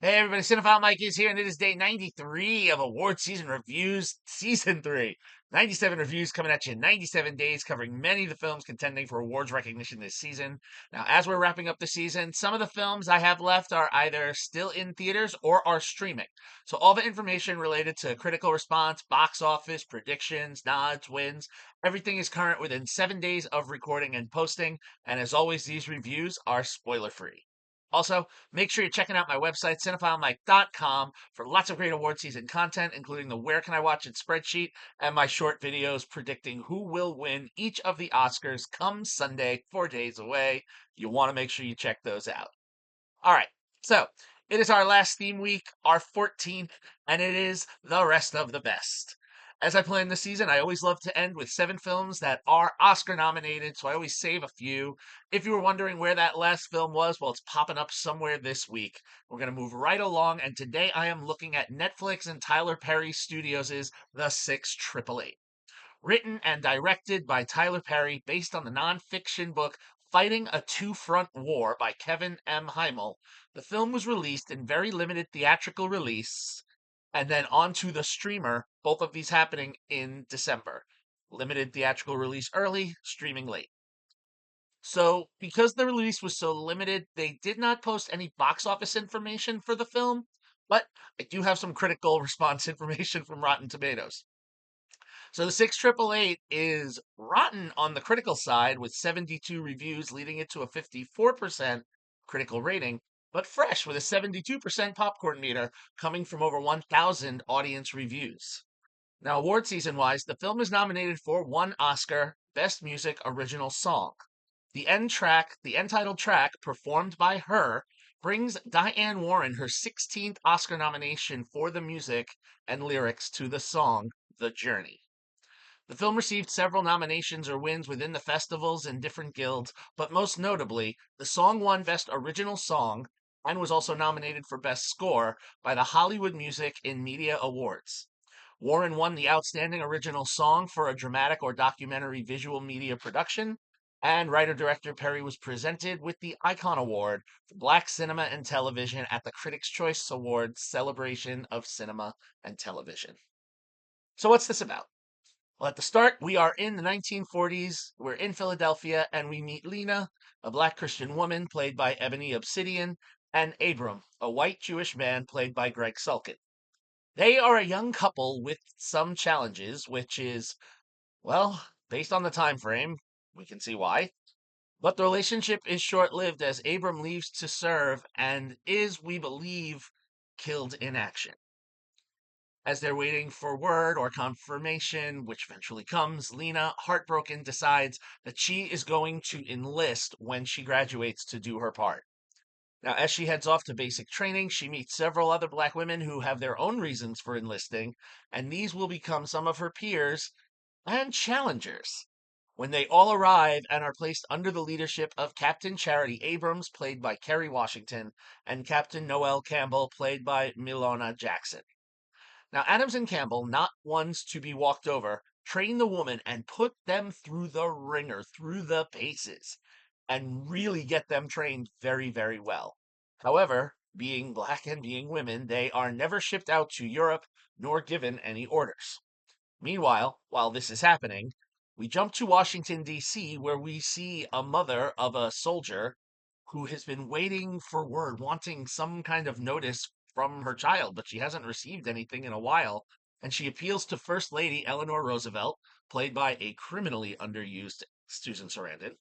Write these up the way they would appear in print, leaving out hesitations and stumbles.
Hey everybody, Cinephile Mike is here, and it is day 93 of Award Season Reviews, Season 3. 97 reviews coming at you in 97 days, covering many of the films contending for awards recognition this season. Now, as we're wrapping up the season, some of the films I have left are either still in theaters or are streaming. So all the information related to critical response, box office, predictions, nods, wins, everything is current within 7 days of recording and posting, and as always, these reviews are spoiler-free. Also, make sure you're checking out my website, cinephilemike.com, for lots of great award season content, including the Where Can I Watch It spreadsheet and my short videos predicting who will win each of the Oscars come Sunday, 4 days away. You want to make sure you check those out. All right, so it is our last theme week, our 14th, and it is the rest of the best. As I plan this season, I always love to end with 7 films that are Oscar nominated, so I always save a few. If you were wondering where that last film was, well, it's popping up somewhere this week. We're going to move right along, and today I am looking at Netflix and Tyler Perry Studios' The 688. Written and directed by Tyler Perry, based on the nonfiction book Fighting a Two-Front War by Kevin M. Heimel, the film was released in very limited theatrical release and then onto the streamer, both of these happening in December. Limited theatrical release early, streaming late. So, because the release was so limited, they did not post any box office information for the film, but I do have some critical response information from Rotten Tomatoes. So the 6888 is rotten on the critical side with 72 reviews, leading it to a 54% critical rating, but fresh with a 72% popcorn meter coming from over 1,000 audience reviews. Now, award season wise, the film is nominated for 1 Oscar, Best Music Original Song. The end title track, performed by her, brings Diane Warren her 16th Oscar nomination for the music and lyrics to the song The Journey. The film received several nominations or wins within the festivals and different guilds, but most notably, the song won Best Original Song and was also nominated for Best Score by the Hollywood Music in Media Awards. Warren won the Outstanding Original Song for a Dramatic or Documentary Visual Media Production, and writer-director Perry was presented with the Icon Award for Black Cinema and Television at the Critics' Choice Awards Celebration of Cinema and Television. So what's this about? Well, at the start, we are in the 1940s. We're in Philadelphia, and we meet Lena, a black Christian woman played by Ebony Obsidian, and Abram, a white Jewish man played by Greg Sulkin. They are a young couple with some challenges, which is, well, based on the time frame, we can see why. But the relationship is short-lived as Abram leaves to serve and is, we believe, killed in action. As they're waiting for word or confirmation, which eventually comes, Lena, heartbroken, decides that she is going to enlist when she graduates to do her part. Now, as she heads off to basic training, she meets several other black women who have their own reasons for enlisting, and these will become some of her peers and challengers. When they all arrive and are placed under the leadership of Captain Charity Abrams, played by Kerry Washington, and Captain Noel Campbell, played by Milona Jackson. Now, Adams and Campbell, not ones to be walked over, train the woman and put them through the ringer, through the paces, and really get them trained very, very well. However, being black and being women, they are never shipped out to Europe nor given any orders. Meanwhile, while this is happening, we jump to Washington, D.C., where we see a mother of a soldier who has been waiting for word, wanting some kind of notice from her child, but she hasn't received anything in a while. And she appeals to First Lady Eleanor Roosevelt, played by a criminally underused Susan Sarandon.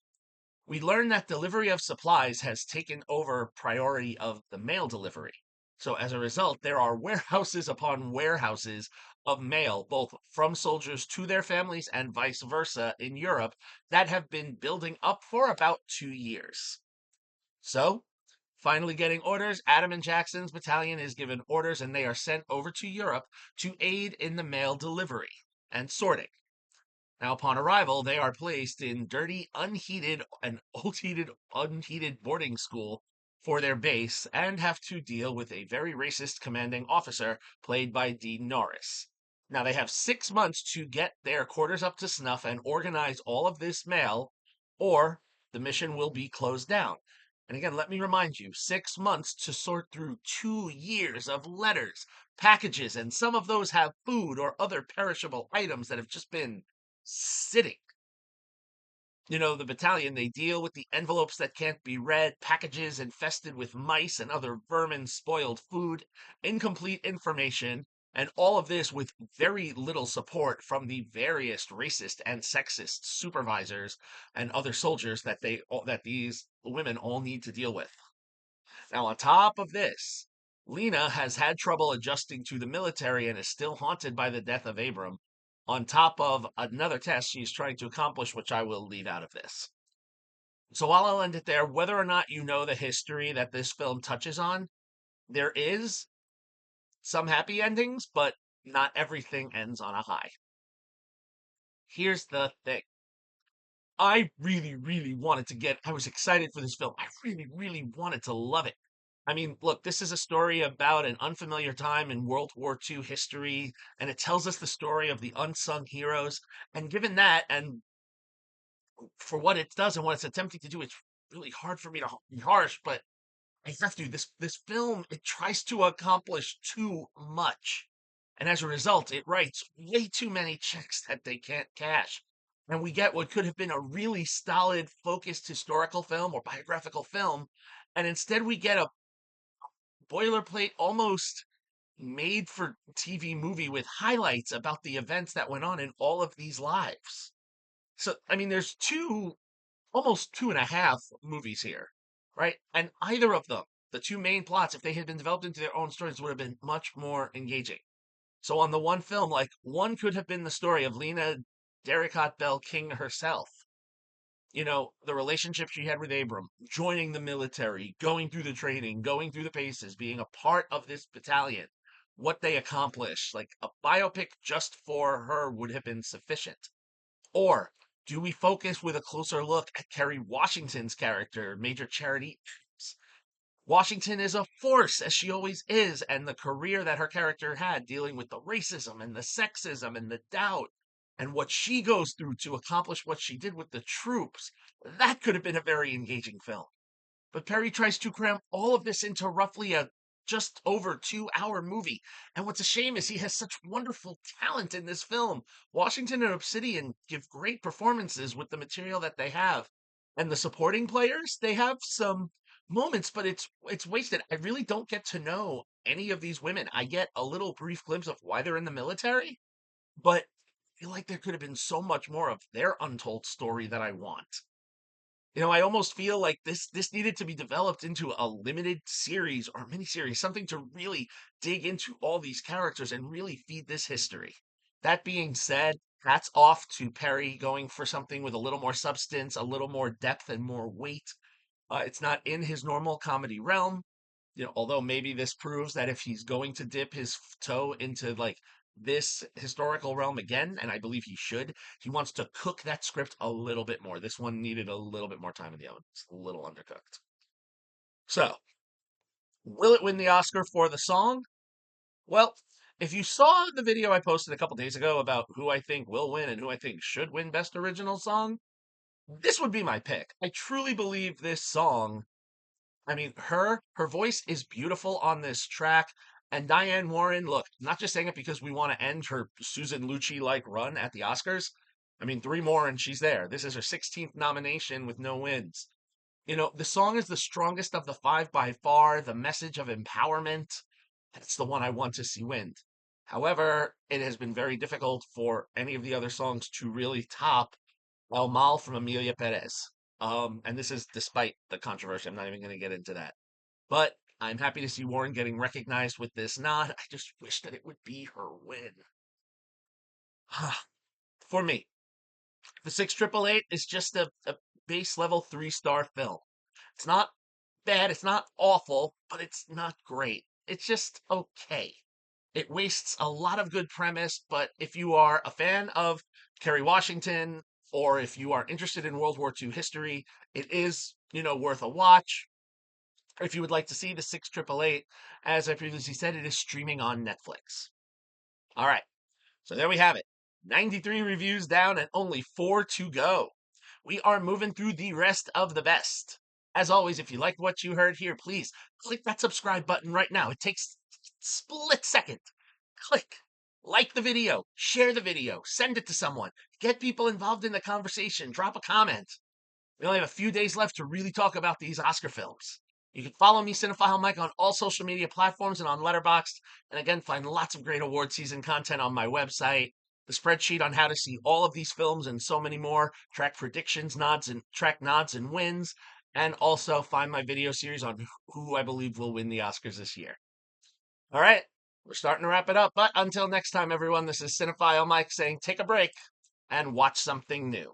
We learn that delivery of supplies has taken over priority of the mail delivery. So as a result, there are warehouses upon warehouses of mail, both from soldiers to their families and vice versa in Europe, that have been building up for about 2 years. So, finally getting orders, Adam and Jackson's battalion is given orders and they are sent over to Europe to aid in the mail delivery and sorting. Now, upon arrival, they are placed in dirty, unheated boarding school for their base and have to deal with a very racist commanding officer played by Dean Norris. Now, they have 6 months to get their quarters up to snuff and organize all of this mail, or the mission will be closed down. And again, let me remind you, 6 months to sort through 2 years of letters, packages, and some of those have food or other perishable items that have just been sitting. The battalion, they deal with the envelopes that can't be read, packages infested with mice and other vermin, spoiled food, incomplete information, and all of this with very little support from the various racist and sexist supervisors and other soldiers that these women all need to deal with. Now, on top of this, Lena has had trouble adjusting to the military and is still haunted by the death of Abram, on top of another test she's trying to accomplish, which I will leave out of this. So while I'll end it there, whether or not you know the history that this film touches on, there is some happy endings, but not everything ends on a high. Here's the thing. I really, really I was excited for this film. I really, really wanted to love it. I mean, look, this is a story about an unfamiliar time in World War II history, and it tells us the story of the unsung heroes. And given that, and for what it does and what it's attempting to do, it's really hard for me to be harsh, but I have to. This film, it tries to accomplish too much. And as a result, it writes way too many checks that they can't cash. And we get what could have been a really solid, focused historical film or biographical film. And instead, we get a boilerplate, almost made for TV movie with highlights about the events that went on in all of these lives. So, I mean, there's almost two and a half movies here, right? And either of them, the two main plots, if they had been developed into their own stories, would have been much more engaging. So on the one film, like one could have been the story of Lena Darricotte Bell King herself. The relationship she had with Abram, joining the military, going through the training, going through the paces, being a part of this battalion, what they accomplished. Like a biopic just for her would have been sufficient. Or do we focus with a closer look at Kerry Washington's character, Major Charity Adams? Washington is a force, as she always is, and the career that her character had dealing with the racism and the sexism and the doubt and what she goes through to accomplish what she did with the troops, that could have been a very engaging film. But Perry tries to cram all of this into roughly a just over 2 hour movie. And what's a shame is he has such wonderful talent in this film. Washington and Obsidian give great performances with the material that they have. And the supporting players, they have some moments, but it's wasted. I really don't get to know any of these women. I get a little brief glimpse of why they're in the military, but I feel like there could have been so much more of their untold story that I want. I almost feel like this needed to be developed into a limited series or miniseries, something to really dig into all these characters and really feed this history. That being said, hats off to Perry going for something with a little more substance, a little more depth, and more weight. It's not in his normal comedy realm, although maybe this proves that if he's going to dip his toe into like this historical realm again, and I believe he should, he wants to cook that script a little bit more. This one needed a little bit more time in the oven. It's a little undercooked. So, will it win the Oscar for the song? Well, if you saw the video I posted a couple days ago about who I think will win and who I think should win Best Original Song, this would be my pick. I truly believe this song, I mean, her voice is beautiful on this track. And Diane Warren, look, not just saying it because we want to end her Susan Lucci like run at the Oscars. I mean, three more and she's there. This is her 16th nomination with no wins. The song is the strongest of the five by far. The message of empowerment. That's the one I want to see win. However, it has been very difficult for any of the other songs to really top El Mal from Amelia Perez. And this is despite the controversy. I'm not even going to get into that. But I'm happy to see Warren getting recognized with this nod. I just wish that it would be her win. For me, the 6888 is just a base level 3-star film. It's not bad, it's not awful, but it's not great. It's just okay. It wastes a lot of good premise, but if you are a fan of Kerry Washington or if you are interested in World War II history, it is, worth a watch. If you would like to see the 6888, as I previously said, it is streaming on Netflix. All right, so there we have it. 93 reviews down and only 4 to go. We are moving through the rest of the best. As always, if you like what you heard here, please click that subscribe button right now. It takes split second. Click, like the video, share the video, send it to someone, get people involved in the conversation, drop a comment. We only have a few days left to really talk about these Oscar films. You can follow me, Cinephile Mike, on all social media platforms and on Letterboxd. And again, find lots of great award season content on my website. The spreadsheet on how to see all of these films and so many more. Track predictions, track nods and wins, and also find my video series on who I believe will win the Oscars this year. All right, we're starting to wrap it up. But until next time, everyone, this is Cinephile Mike saying take a break and watch something new.